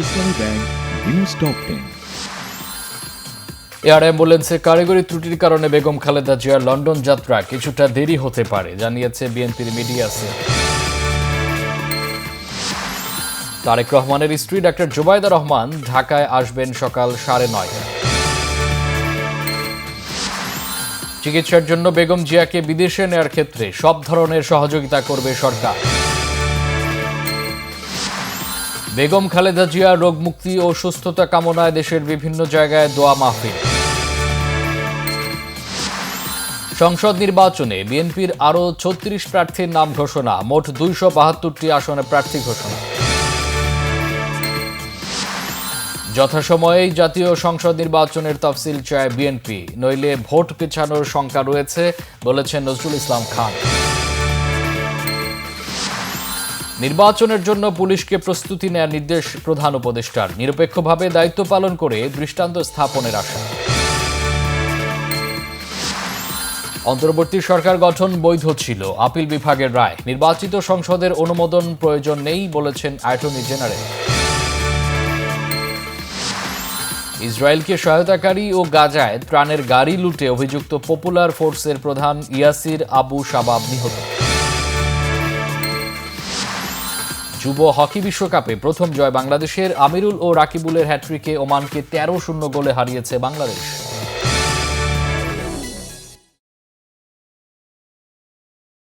ইসলামী bank news top 10। Air অ্যাম্বুলেন্সে কারিগরি ত্রুটির কারণে বেগম খালেদা জিয়ার লন্ডন যাত্রা কিছুটা দেরি হতে পারে জানিয়েছে বিএনপির মিডিয়া সেল। তারেক রহমানের স্ত্রী ডাক্তার জুবাইদা রহমান ঢাকায় আসবেন সকাল 9:30। চিকিৎসার জন্য বেগম জিয়াকে বিদেশে নেয়ার ক্ষেত্রে সব ধরনের সহযোগিতা করবে সরকার। বেগম খালেদা জিয়ার রোগমুক্তি ও সুস্থতা কামনায় দেশের বিভিন্ন জায়গায় দোয়া মাহফিল। সংসদ নির্বাচনে বিএনপির আরও ৩৬ প্রার্থীর নাম ঘোষণা, মোট ২৭২টি আসনে প্রার্থী ঘোষণা। যথাসময়েই জাতীয় সংসদ নির্বাচনের তফসিল চায় বিএনপি, নইলে ভোট পেছানোর শঙ্কা রয়েছে বলেছেন নজরুল ইসলাম খান। নির্বাচনের জন্য পুলিশকে প্রস্তুতি নেওয়ার নির্দেশ প্রধান উপদেষ্টার, নিরপেক্ষভাবে দায়িত্ব পালন করে দৃষ্টান্ত স্থাপনের আশা। অন্তর্বর্তী সরকার গঠন বৈধ ছিল, আপিল বিভাগের রায়। নির্বাচিত সংসদের অনুমোদন প্রয়োজন নেই বলেছেন অ্যাটর্নি জেনারেল। ইসরায়েলকে সহায়তাকারী ও গাজায় ত্রাণের গাড়ি লুটে অভিযুক্ত পপুলার ফোর্সের প্রধান ইয়াসির আবু শাবাব নিহত। যুব হকি বিশ্বকাপে প্রথম জয় বাংলাদেশের, আমিরুল ও রাকিবুলের হ্যাট্রিকে ওমানকে 13-0 গোলে হারিয়েছে বাংলাদেশ।